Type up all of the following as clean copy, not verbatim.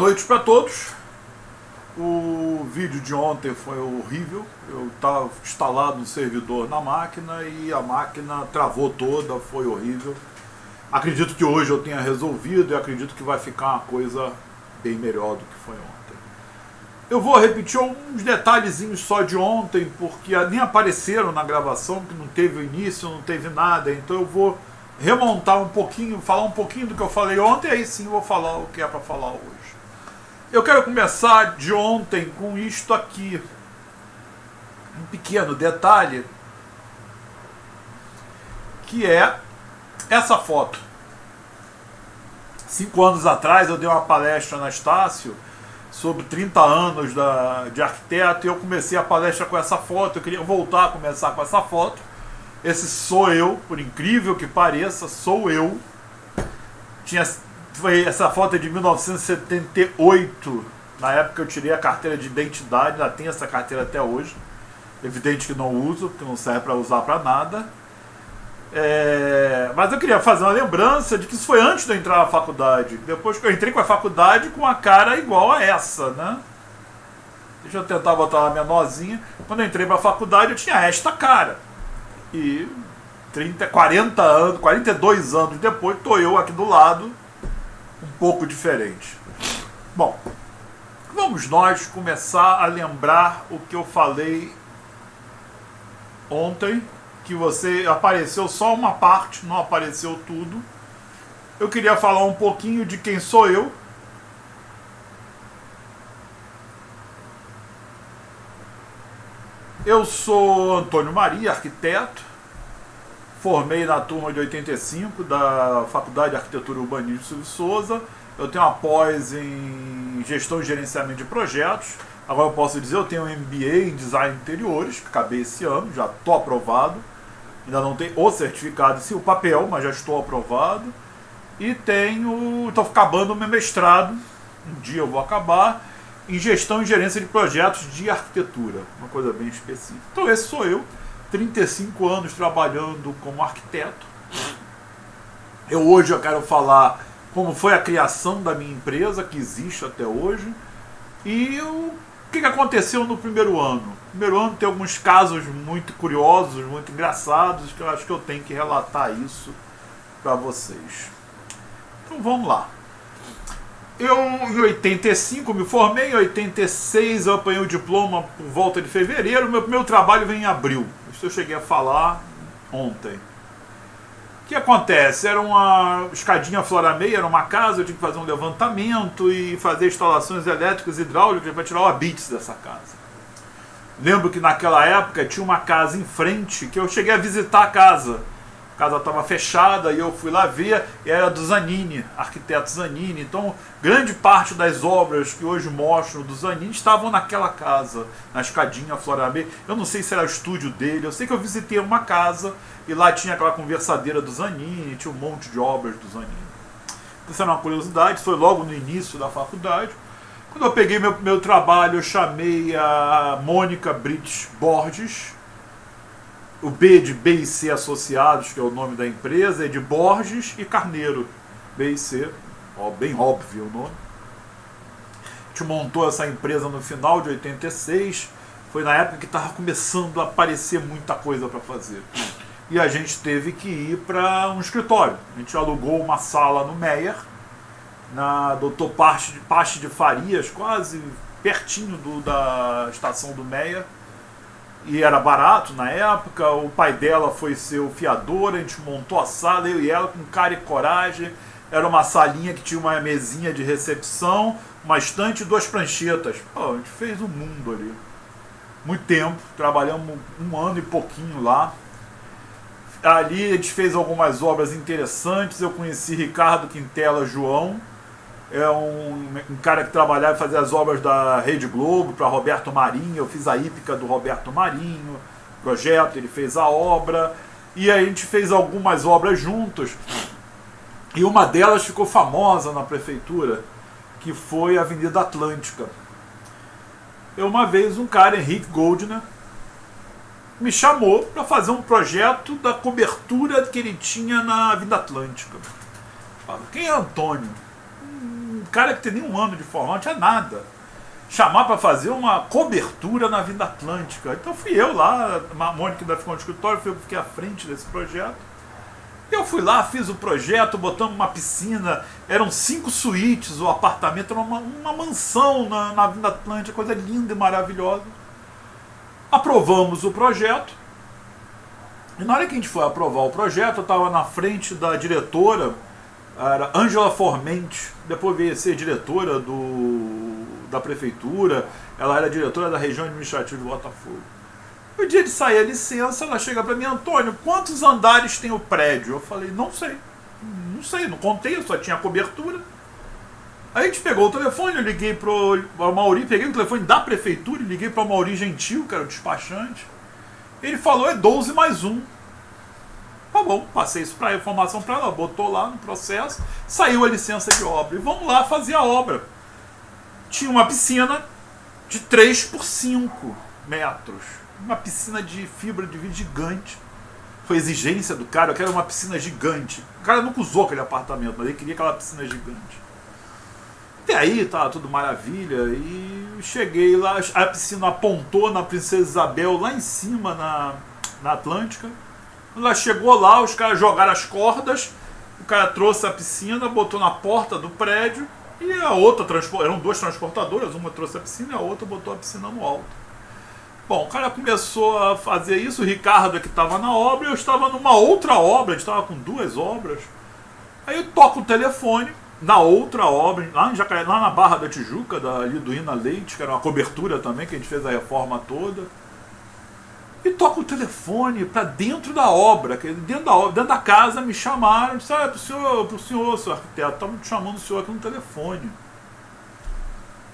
noite para todos. O vídeo de ontem foi horrível. Eu estava instalado um servidor na máquina e a máquina travou toda, foi horrível. Acredito que hoje eu tenha resolvido e acredito que vai ficar uma coisa bem melhor do que foi ontem. Eu vou repetir uns detalhezinhos só de ontem, porque nem apareceram na gravação, porque não teve o início, não teve nada. Então eu vou remontar um pouquinho, falar um pouquinho do que eu falei ontem, e aí sim vou falar o que é para falar hoje. Eu quero começar de ontem com isto aqui. Um pequeno detalhe, que é essa foto. 5 anos atrás eu dei uma palestra na Estácio sobre 30 anos de arquiteto e eu comecei a palestra com essa foto. Eu queria voltar a começar com essa foto. Esse sou eu, por incrível que pareça, sou eu. Essa foto é de 1978. Na época eu tirei a carteira de identidade, ainda tenho essa carteira até hoje. Evidente que não uso, porque não serve para usar para nada. Mas eu queria fazer uma lembrança de que isso foi antes de eu entrar na faculdade. Depois que eu entrei com a faculdade com a cara igual a essa, né? Deixa eu tentar botar uma menorzinha. Quando eu entrei para a faculdade eu tinha esta cara. E 40 anos, 42 anos depois, estou eu aqui do lado, um pouco diferente. Bom, vamos nós começar a lembrar o que eu falei ontem, que você apareceu só uma parte, não apareceu tudo. Eu queria falar um pouquinho de quem sou eu. Eu sou Antônio Maria, arquiteto. Formei na turma de 85 da Faculdade de Arquitetura e Urbanismo Silvio Souza. Eu tenho uma pós em Gestão e Gerenciamento de Projetos. Agora eu posso dizer, eu tenho um MBA em Design de Interiores, que acabei esse ano, já estou aprovado. Ainda não tenho o certificado, sim, o papel, mas já estou aprovado. E estou acabando o meu mestrado, um dia eu vou acabar, em Gestão e Gerência de Projetos de Arquitetura, uma coisa bem específica. Então esse sou eu, 35 anos trabalhando como arquiteto. Hoje eu quero falar como foi a criação da minha empresa, que existe até hoje, e o que aconteceu no primeiro ano. No primeiro ano tem alguns casos muito curiosos, muito engraçados, que eu acho que eu tenho que relatar isso para vocês. Então vamos lá. Eu em 85 me formei, em 86 eu apanhei o diploma por volta de fevereiro, meu primeiro trabalho vem em abril. Isso eu cheguei a falar ontem. O que acontece? Era uma escadinha flora-meia, era uma casa, eu tinha que fazer um levantamento e fazer instalações elétricas e hidráulicas para tirar o habite dessa casa. Lembro que naquela época tinha uma casa em frente, que eu cheguei a visitar a casa. A casa estava fechada e eu fui lá ver, e era do Zanini, arquiteto Zanini. Então, grande parte das obras que hoje mostram do Zanini estavam naquela casa, na escadinha flora-meia. Eu não sei se era o estúdio dele, eu sei que eu visitei uma casa e lá tinha aquela conversadeira do Zanini, tinha um monte de obras do Zanini. Isso era uma curiosidade, foi logo no início da faculdade. Quando eu peguei meu primeiro trabalho, eu chamei a Mônica Brites Borges. O B de B e C Associados, que é o nome da empresa, é de Borges e Carneiro. B e C, bem óbvio o nome. A gente montou essa empresa no final de 86. Foi na época que estava começando a aparecer muita coisa para fazer. E a gente teve que ir para um escritório. A gente alugou uma sala no Meyer, na Dr. Pache de Farias, quase pertinho da estação do Meyer. E era barato na época, o pai dela foi ser o fiador, a gente montou a sala, eu e ela com cara e coragem. Era uma salinha que tinha uma mesinha de recepção, uma estante e 2 pranchetas. A gente fez um mundo ali. Muito tempo, trabalhamos 1 ano e pouquinho lá. Ali a gente fez algumas obras interessantes, eu conheci Ricardo Quintela João, é um cara que trabalhava e fazia as obras da Rede Globo para Roberto Marinho. Eu fiz a hípica do Roberto Marinho, projeto, ele fez a obra, e a gente fez algumas obras juntos, e uma delas ficou famosa na prefeitura, que foi a Avenida Atlântica. Uma vez um cara, Henrique Goldner, me chamou para fazer um projeto da cobertura que ele tinha na Avenida Atlântica. Quem é Antônio? cara que tem nem um ano de formação, não tinha nada. Chamar para fazer uma cobertura na Avenida Atlântica. Então fui eu lá, a Mônica ainda ficou no escritório, fiquei à frente desse projeto. Eu fui lá, fiz o projeto, botamos uma piscina, eram 5 suítes, o apartamento era uma mansão na Avenida Atlântica, coisa linda e maravilhosa. Aprovamos o projeto. E na hora que a gente foi aprovar o projeto, eu estava na frente da diretora, era Ângela Formente, depois veio a ser diretora da prefeitura, ela era diretora da região administrativa de Botafogo. No dia de sair a licença, ela chega para mim: Antônio, quantos andares tem o prédio? Eu falei: não sei, não contei, eu só tinha cobertura. Aí a gente pegou o telefone, eu liguei para o Mauri, peguei o telefone da prefeitura e liguei para o Mauri Gentil, que era o despachante. Ele falou: é 12 mais 1. Tá bom, passei isso para a informação para ela, botou lá no processo, saiu a licença de obra. E vamos lá fazer a obra. Tinha uma piscina de 3 por 5 metros. Uma piscina de fibra de vidro gigante. Foi exigência do cara, eu quero uma piscina gigante. O cara nunca usou aquele apartamento, mas ele queria aquela piscina gigante. E aí, tá tudo maravilha. E cheguei lá, a piscina apontou na Princesa Isabel, lá em cima, na Atlântica. Ela chegou lá, os caras jogaram as cordas, o cara trouxe a piscina, botou na porta do prédio, e a outra, eram 2 transportadoras, uma trouxe a piscina e a outra botou a piscina no alto. Bom, o cara começou a fazer isso, o Ricardo que estava na obra, eu estava numa outra obra, a gente estava com 2 obras. Aí eu toco o telefone, na outra obra, lá em Jacaré, lá na Barra da Tijuca, ali do Ina Leite, que era uma cobertura também, que a gente fez a reforma toda. E toco o telefone para dentro da obra, dentro da casa, me chamaram, disse: ah, pro senhor, seu arquiteto, estamos chamando o senhor aqui no telefone.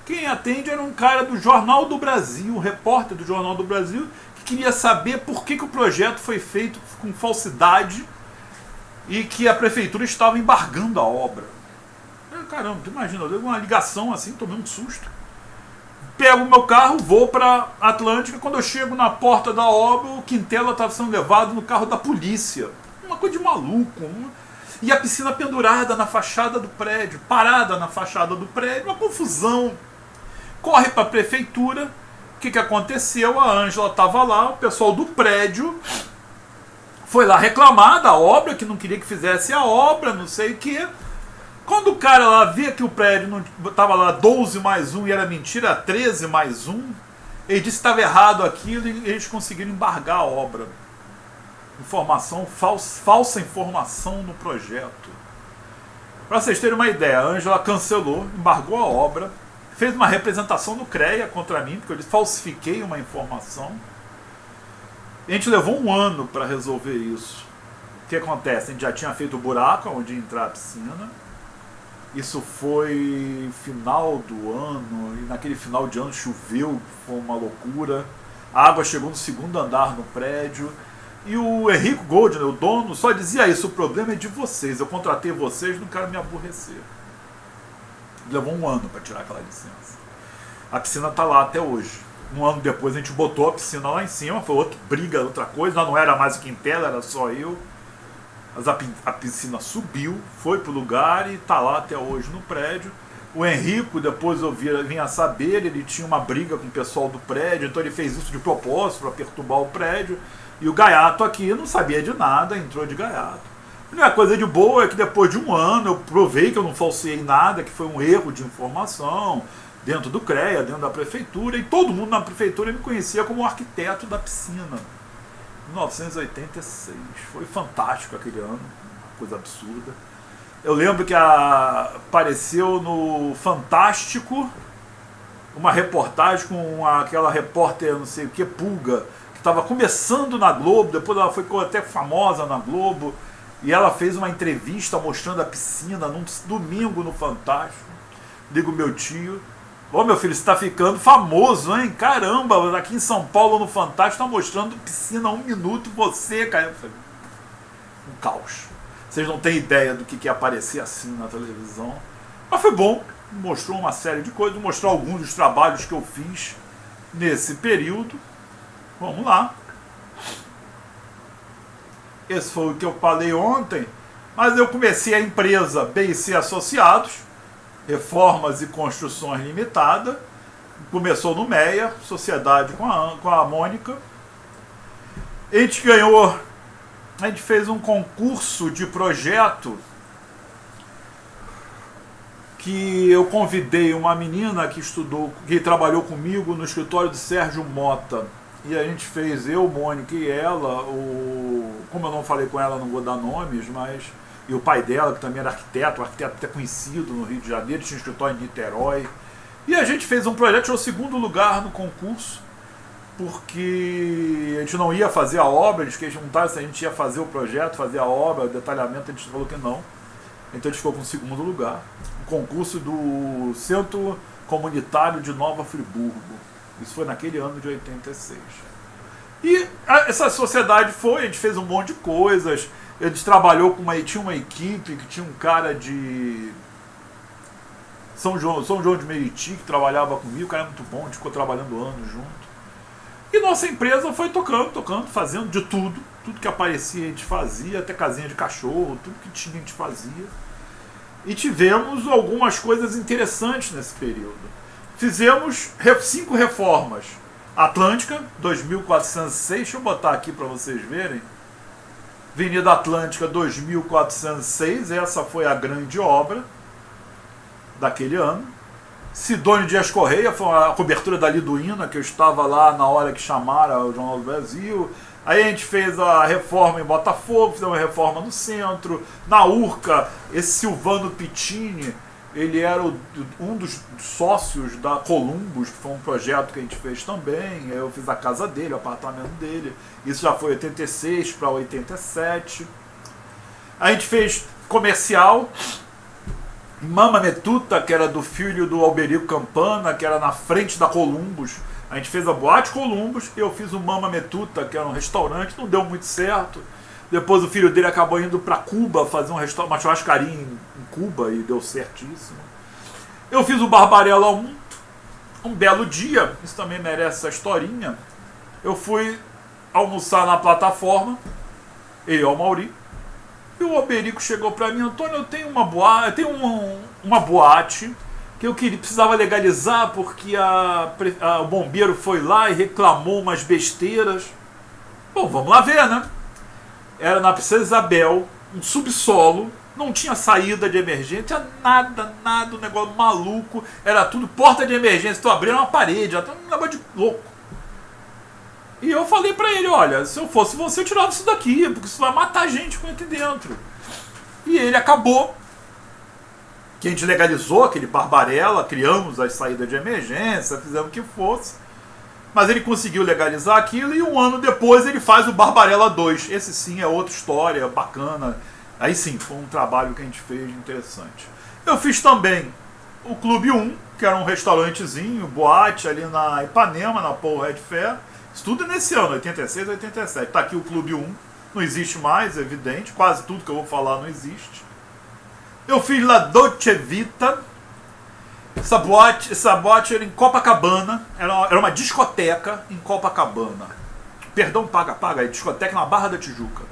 Quem atende era um cara do Jornal do Brasil, um repórter do Jornal do Brasil, que queria saber por que o projeto foi feito com falsidade e que a prefeitura estava embargando a obra. Caramba, tu imagina, eu dei uma ligação assim, tomei um susto. Pego o meu carro, vou para Atlântica. Quando eu chego na porta da obra, o Quintela estava sendo levado no carro da polícia. Uma coisa de maluco. E a piscina pendurada na fachada do prédio, parada na fachada do prédio, uma confusão. Corre para a prefeitura. O que aconteceu? A Ângela estava lá, o pessoal do prédio foi lá reclamar da obra, que não queria que fizesse a obra, não sei o quê. Quando o cara lá via que o prédio estava lá 12 mais 1 e era mentira, era 13 mais 1, ele disse que estava errado aquilo e eles conseguiram embargar a obra. Falsa informação no projeto. Para vocês terem uma ideia, a Ângela cancelou, embargou a obra, fez uma representação no CREA contra mim, porque eu falsifiquei uma informação. E a gente levou 1 ano para resolver isso. O que acontece? A gente já tinha feito o buraco onde ia entrar a piscina. Isso foi final do ano, e naquele final de ano choveu, foi uma loucura. A água chegou no 2º andar no prédio. E o Henrico Goldner, o dono, só dizia isso: o problema é de vocês, eu contratei vocês, não quero me aborrecer. Levou 1 ano para tirar aquela licença. A piscina está lá até hoje. 1 ano depois a gente botou a piscina lá em cima, foi outra briga, outra coisa, não era mais o Quintela, era só eu. Mas a piscina subiu, foi pro lugar e está lá até hoje no prédio. O Henrico, depois eu vinha a saber, ele tinha uma briga com o pessoal do prédio, então ele fez isso de propósito para perturbar o prédio. E o gaiato aqui não sabia de nada, entrou de gaiato. A única coisa de boa é que depois de 1 ano eu provei que eu não falseei nada, que foi um erro de informação dentro do CREA, dentro da prefeitura, e todo mundo na prefeitura me conhecia como o arquiteto da piscina. 1986. Foi fantástico aquele ano, coisa absurda. Eu lembro que apareceu no Fantástico uma reportagem com aquela repórter, não sei o que, Pulga, que estava começando na Globo, depois ela ficou até famosa na Globo, e ela fez uma entrevista mostrando a piscina num domingo no Fantástico. Digo, meu tio: ô meu filho, você está ficando famoso, hein? Caramba, aqui em São Paulo no Fantástico está mostrando piscina 1 minuto, você, cara. Eu falei: um caos. Vocês não têm ideia do que ia aparecer assim na televisão. Mas foi bom, mostrou uma série de coisas, mostrou alguns dos trabalhos que eu fiz nesse período. Vamos lá. Esse foi o que eu falei ontem, mas eu comecei a empresa B&C Associados Reformas e Construções Limitada. Começou no MEIA, sociedade com a Mônica. A gente ganhou, a gente fez um concurso de projeto que eu convidei uma menina que estudou, que trabalhou comigo no escritório de Sérgio Mota. E a gente fez, eu, Mônica e ela, como eu não falei com ela, não vou dar nomes, mas... E o pai dela, que também era arquiteto, um arquiteto até conhecido no Rio de Janeiro, tinha um escritório em Niterói. E a gente fez um projeto, tirou o segundo lugar no concurso, porque a gente não ia fazer a obra, eles perguntaram se a gente ia fazer o projeto, fazer a obra, o detalhamento, a gente falou que não. Então a gente ficou com o segundo lugar. Um concurso do Centro Comunitário de Nova Friburgo. Isso foi naquele ano de 86. E essa sociedade a gente fez um monte de coisas. A gente trabalhou tinha uma equipe que tinha um cara de São João de Meriti que trabalhava comigo, o cara é muito bom, a gente ficou trabalhando anos junto. E nossa empresa foi tocando, fazendo de tudo que aparecia a gente fazia, até casinha de cachorro, tudo que tinha a gente fazia. E tivemos algumas coisas interessantes nesse período. Fizemos 5 reformas. Atlântica, 2406, deixa eu botar aqui para vocês verem. Avenida Atlântica 2406, essa foi a grande obra daquele ano. Sidônio Dias Correia, foi a cobertura da Liduína, que eu estava lá na hora que chamaram o Jornal do Brasil. Aí a gente fez a reforma em Botafogo, fizemos uma reforma no centro. Na Urca, esse Silvano Pittini, ele era um dos sócios da Columbus, que foi um projeto que a gente fez também. Eu fiz a casa dele, o apartamento dele. Isso já foi 86 para 87. A gente fez comercial, Mama Metuta, que era do filho do Alberico Campana, que era na frente da Columbus. A gente fez a Boate Columbus, eu fiz o Mama Metuta, que era um restaurante, não deu muito certo. Depois o filho dele acabou indo para Cuba fazer uma churrascaria em Cuba e deu certíssimo. Eu fiz o Barbarella 1, um belo dia, isso também merece essa historinha. Eu fui almoçar na plataforma, eu e o Mauri, e o Alberico chegou para mim: Antônio, eu tenho uma boate que eu precisava legalizar porque o bombeiro foi lá e reclamou umas besteiras. Bom, vamos lá ver, né? Era na Princesa Isabel, um subsolo, não tinha saída de emergência, nada, um negócio maluco, era tudo porta de emergência, tu abrindo uma parede, um negócio de louco. E eu falei pra ele: olha, se eu fosse você, eu tirava isso daqui, porque isso vai matar a gente com aqui dentro. E ele acabou, que a gente legalizou aquele Barbarella, criamos as saídas de emergência, fizemos o que fosse. Mas ele conseguiu legalizar aquilo e um ano depois ele faz o Barbarella 2. Esse sim é outra história bacana. Aí sim, foi um trabalho que a gente fez interessante. Eu fiz também o Clube 1, que era um restaurantezinho, boate ali na Ipanema, na Paul Red Fair. Isso tudo nesse ano, 86, 87. Tá aqui o Clube 1, não existe mais, é evidente. Quase tudo que eu vou falar não existe. Eu fiz La Dolce Vita. Essa boate era em Copacabana, era uma discoteca em Copacabana. Perdão, paga, discoteca na Barra da Tijuca.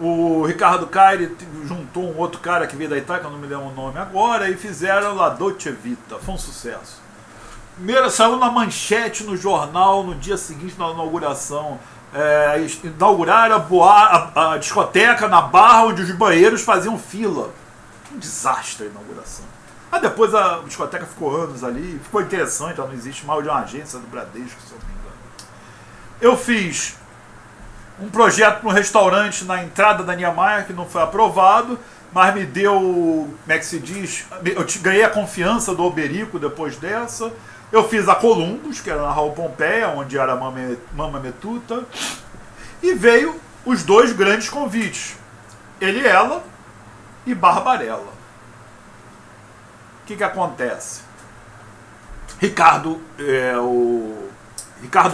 O Ricardo Caire juntou um outro cara que veio da Itália, que eu não me lembro o nome agora, e fizeram La Dolce Vita. Foi um sucesso. Primeiro, saiu na manchete no jornal no dia seguinte da inauguração. Inauguraram a discoteca na Barra, onde os banheiros faziam fila. Um desastre a inauguração. Mas depois a discoteca ficou anos ali, ficou interessante, ela não existe mais, de uma agência do Bradesco, se eu não me engano. Eu fiz um projeto para um restaurante na entrada da Niemeyer, que não foi aprovado, mas me deu, como é que se diz, eu ganhei a confiança do Alberico depois dessa. Eu fiz a Columbus, que era na Raul Pompeia, onde era Mama Metuta, e veio os 2 grandes convites, ele e ela, e Barbarella. O que acontece? Ricardo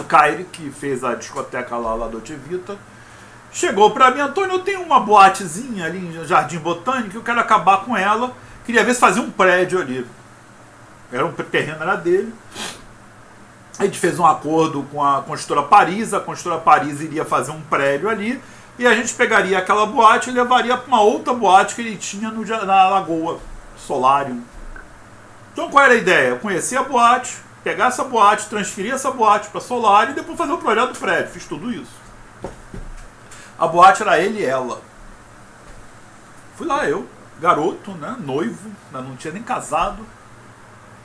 Caire, que fez a discoteca lá, La Dolce Vita, chegou para mim: Antônio, eu tenho uma boatezinha ali em Jardim Botânico, eu quero acabar com ela, queria ver se fazia um prédio ali. O terreno era dele. A gente fez um acordo com a construtora Paris iria fazer um prédio ali, e a gente pegaria aquela boate e levaria para uma outra boate que ele tinha na Lagoa, Solarium. Então qual era a ideia? Eu conhecia a boate, pegar essa boate, transferir essa boate para Solar e depois fazer o projeto do prédio. Fiz tudo isso. A boate era ele e ela. Fui lá eu, garoto, né, noivo, não tinha nem casado,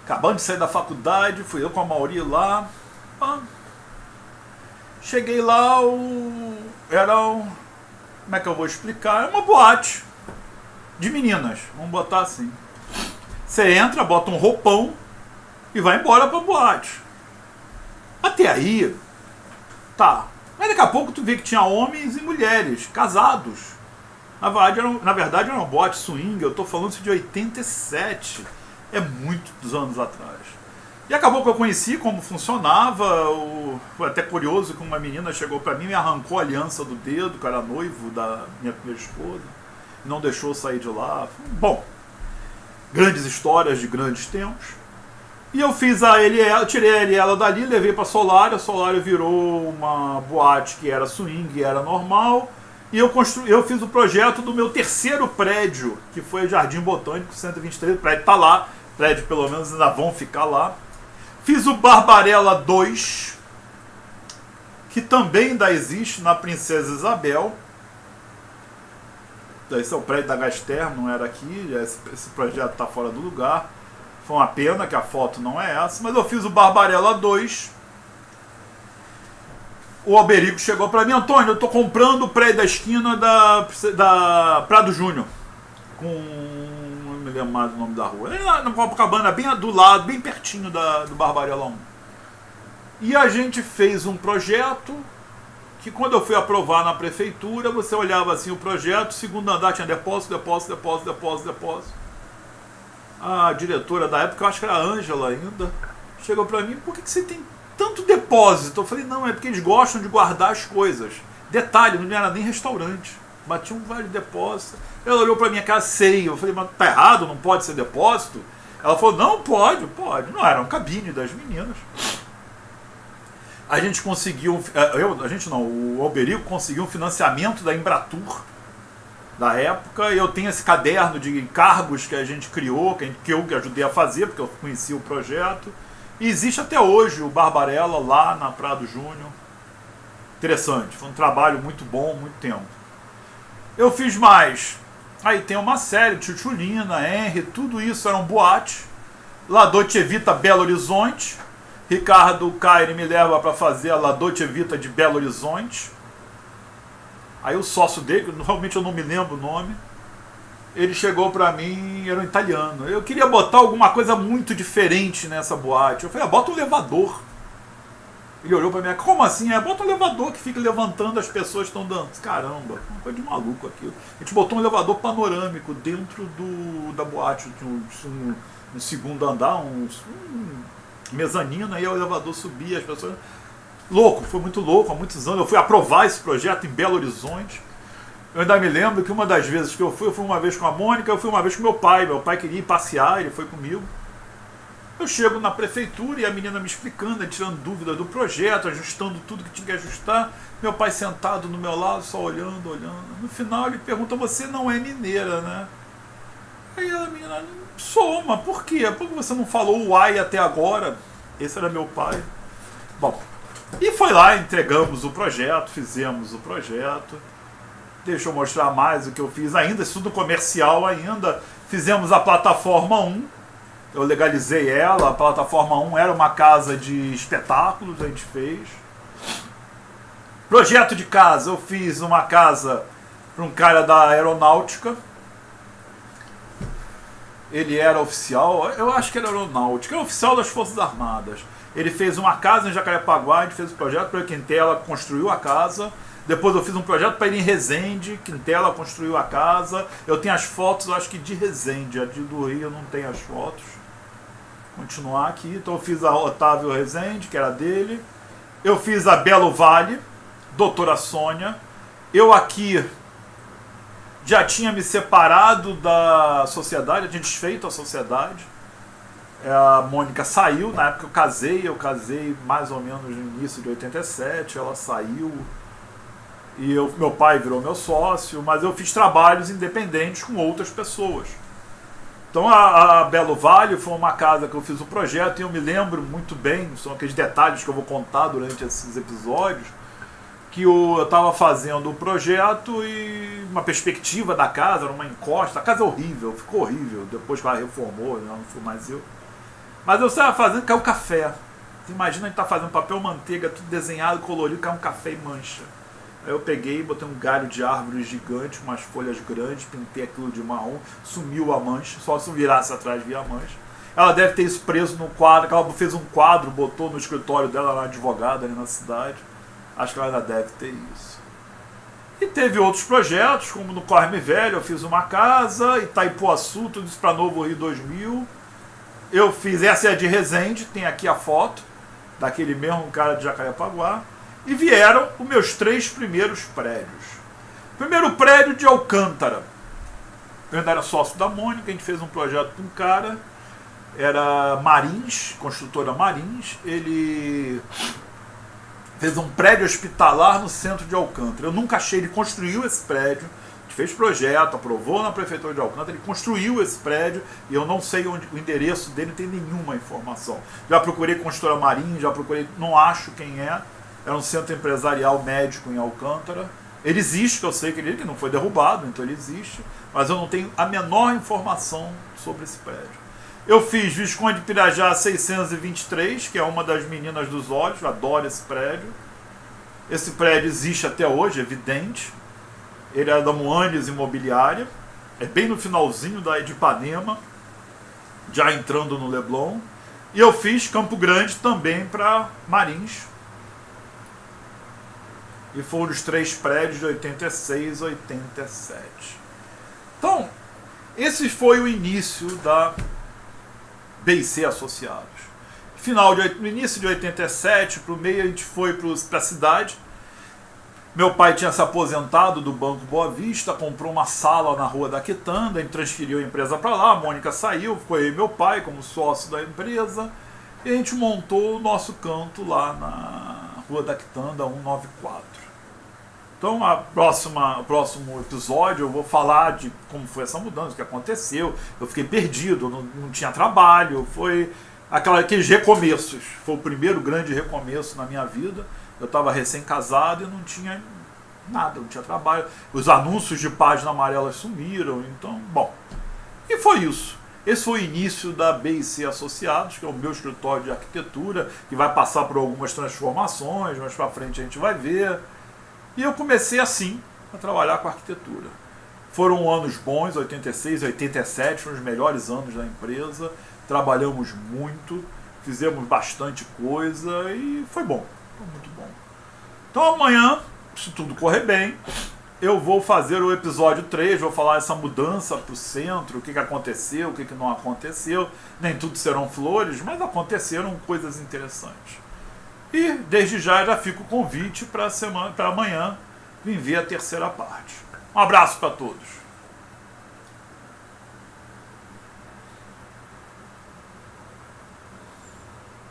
acabando de sair da faculdade, fui eu com a Mauri lá. Cheguei lá, como é que eu vou explicar? É uma boate de meninas, vamos botar assim. Você entra, bota um roupão e vai embora pra boate. Até aí, tá. Mas daqui a pouco tu vê que tinha homens e mulheres, casados. Na verdade era uma boate swing, eu tô falando isso de 87. É muitos anos atrás. E acabou que eu conheci como funcionava. Foi até curioso que uma menina chegou pra mim e me arrancou a aliança do dedo, que era noivo da minha primeira esposa. Não deixou eu sair de lá. Bom, grandes histórias de grandes tempos. E eu fiz tirei ele e ela dali, levei pra Solário. A Solário virou uma boate que era swing, era normal. E eu fiz o projeto do meu terceiro prédio, que foi o Jardim Botânico 123. O prédio tá lá, o prédio pelo menos ainda vão ficar lá. Fiz o Barbarella 2, que também ainda existe na Princesa Isabel. Esse é o prédio da Gaster, não era aqui, esse projeto está fora do lugar. Foi uma pena que a foto não é essa, mas eu fiz o Barbarella 2. O Alberico chegou para mim: Antônio, eu estou comprando o prédio da esquina da Prado Júnior, não me lembro mais do nome da rua, na Copacabana, bem do lado, bem pertinho do Barbarella 1. E a gente fez um projeto que, quando eu fui aprovar na prefeitura, você olhava assim o projeto, segundo andar tinha depósito. A diretora da época, eu acho que era a Ângela ainda, chegou para mim: por que você tem tanto depósito? Eu falei: não, é porque eles gostam de guardar as coisas. Detalhe, não era nem restaurante, batiam vários depósitos. Ela olhou pra minha cara: sei. Eu falei: mas tá errado, não pode ser depósito? Ela falou: não, pode. Não, era um cabine das meninas. A gente conseguiu, o Alberico conseguiu um financiamento da Embratur, da época, e eu tenho esse caderno de encargos que a gente criou, que eu ajudei a fazer, porque eu conhecia o projeto. E existe até hoje o Barbarella lá na Prado Júnior. Interessante, foi um trabalho muito bom, muito tempo. Eu fiz mais. Aí tem uma série, Tchutchulina, Henry, tudo isso era um boate. La Dolce Vita Belo Horizonte. Ricardo Caire me leva para fazer a La Dolce Vita de Belo Horizonte. Aí o sócio dele, realmente eu não me lembro o nome, ele chegou para mim, era um italiano. Eu queria botar alguma coisa muito diferente nessa boate. Eu falei: bota um elevador. Ele olhou para mim: como assim? Bota um elevador que fica levantando as pessoas que estão dançando. Caramba, uma coisa de maluco aquilo. A gente botou um elevador panorâmico dentro da boate, um segundo andar, um mezanino, aí o elevador subia, as pessoas... Louco, foi muito louco, há muitos anos. Eu fui aprovar esse projeto em Belo Horizonte. Eu ainda me lembro que uma das vezes que eu fui uma vez com a Mônica, eu fui uma vez com meu pai. Meu pai queria ir passear, ele foi comigo. Eu chego na prefeitura e a menina me explicando, tirando dúvidas do projeto, ajustando tudo que tinha que ajustar. Meu pai sentado no meu lado, só olhando. No final ele pergunta: você não é mineira, né? Aí a menina: sou, mas por quê? Por que você não falou o ai até agora? Esse era meu pai. Bom, e foi lá, entregamos o projeto, fizemos o projeto. Deixa eu mostrar mais o que eu fiz ainda, estudo comercial ainda. Fizemos a plataforma 1, eu legalizei ela. A plataforma 1 era uma casa de espetáculos, a gente fez. Projeto de casa, eu fiz uma casa para um cara da aeronáutica. Ele era oficial, eu acho que era aeronáutica, era oficial das Forças Armadas. Ele fez uma casa em Jacarepaguá, a gente fez o projeto para Quintela, construiu a casa. Depois eu fiz um projeto para ir em Resende, Quintela construiu a casa. Eu tenho as fotos, eu acho que de Resende, a de do Rio eu não tenho as fotos. Continuar aqui, então eu fiz a Otávio Resende, que era dele. Eu fiz a Belo Vale, Doutora Sônia. Eu aqui já tinha me separado da sociedade, eu tinha desfeito a sociedade. A Mônica saiu, na época eu casei mais ou menos no início de 87, ela saiu e meu pai virou meu sócio, mas eu fiz trabalhos independentes com outras pessoas. Então a Belo Vale foi uma casa que eu fiz o projeto e eu me lembro muito bem, são aqueles detalhes que eu vou contar durante esses episódios, que eu estava fazendo o projeto e uma perspectiva da casa, era uma encosta, a casa é horrível, ficou horrível, depois que ela reformou, não fui mais eu. Mas eu estava fazendo, caiu café. Você imagina a gente tá fazendo papel manteiga, tudo desenhado, colorido, caiu um café e mancha. Aí eu peguei, botei um galho de árvore gigante, umas folhas grandes, pintei aquilo de marrom, sumiu a mancha, só se eu virasse atrás via a mancha. Ela deve ter isso preso no quadro, ela fez um quadro, botou no escritório dela, na advogada ali na cidade. Acho que ela ainda deve ter isso. E teve outros projetos, como no Corme Velho, eu fiz uma casa, Itaipuaçu, tudo isso para Novo Rio 2000. Eu fiz, essa é a de Resende, tem aqui a foto, daquele mesmo cara de Jacarepaguá. E vieram os meus 3 primeiros prédios. Primeiro prédio de Alcântara. Eu ainda era sócio da Mônica, a gente fez um projeto com um cara, era Marins, construtora Marins, ele fez um prédio hospitalar no centro de Alcântara. Eu nunca achei, ele construiu esse prédio, a gente fez projeto, aprovou na prefeitura de Alcântara, ele construiu esse prédio e eu não sei onde, o endereço dele, não tem nenhuma informação. Já procurei construtora Marins, já procurei, não acho quem é. Era um centro empresarial médico em Alcântara. Ele existe, eu sei que ele não foi derrubado, então ele existe, mas eu não tenho a menor informação sobre esse prédio. Eu fiz Visconde de Pirajá 623, que é uma das meninas dos olhos, eu adoro esse prédio. Esse prédio existe até hoje, é evidente. Ele é da Moanes Imobiliária, é bem no finalzinho de Ipanema, já entrando no Leblon. E eu fiz Campo Grande também para Marins. E foram os 3 prédios de 86 a 87. Então, esse foi o início da B&C Associados. No início de 87, para o meio, a gente foi para a cidade. Meu pai tinha se aposentado do Banco Boa Vista, comprou uma sala na Rua da Quitanda, a gente transferiu a empresa para lá, a Mônica saiu, ficou eu e meu pai como sócio da empresa, e a gente montou o nosso canto lá na Rua da Quitanda 194. Então, o próximo episódio eu vou falar de como foi essa mudança, o que aconteceu. Eu fiquei perdido, não tinha trabalho, foi aqueles recomeços. Foi o primeiro grande recomeço na minha vida. Eu estava recém-casado e não tinha nada, não tinha trabalho. Os anúncios de página amarela sumiram, então, bom. E foi isso. Esse foi o início da B&C Associados, que é o meu escritório de arquitetura, que vai passar por algumas transformações, mais para frente a gente vai ver. E eu comecei assim a trabalhar com arquitetura. Foram anos bons, 86, 87, foram os melhores anos da empresa. Trabalhamos muito, fizemos bastante coisa e foi bom, foi muito bom. Então amanhã, se tudo correr bem, eu vou fazer o episódio 3, vou falar essa mudança para o centro, o que aconteceu, o que não aconteceu. Nem tudo serão flores, mas aconteceram coisas interessantes. E desde já fica o convite para amanhã vir ver a terceira parte. Um abraço para todos.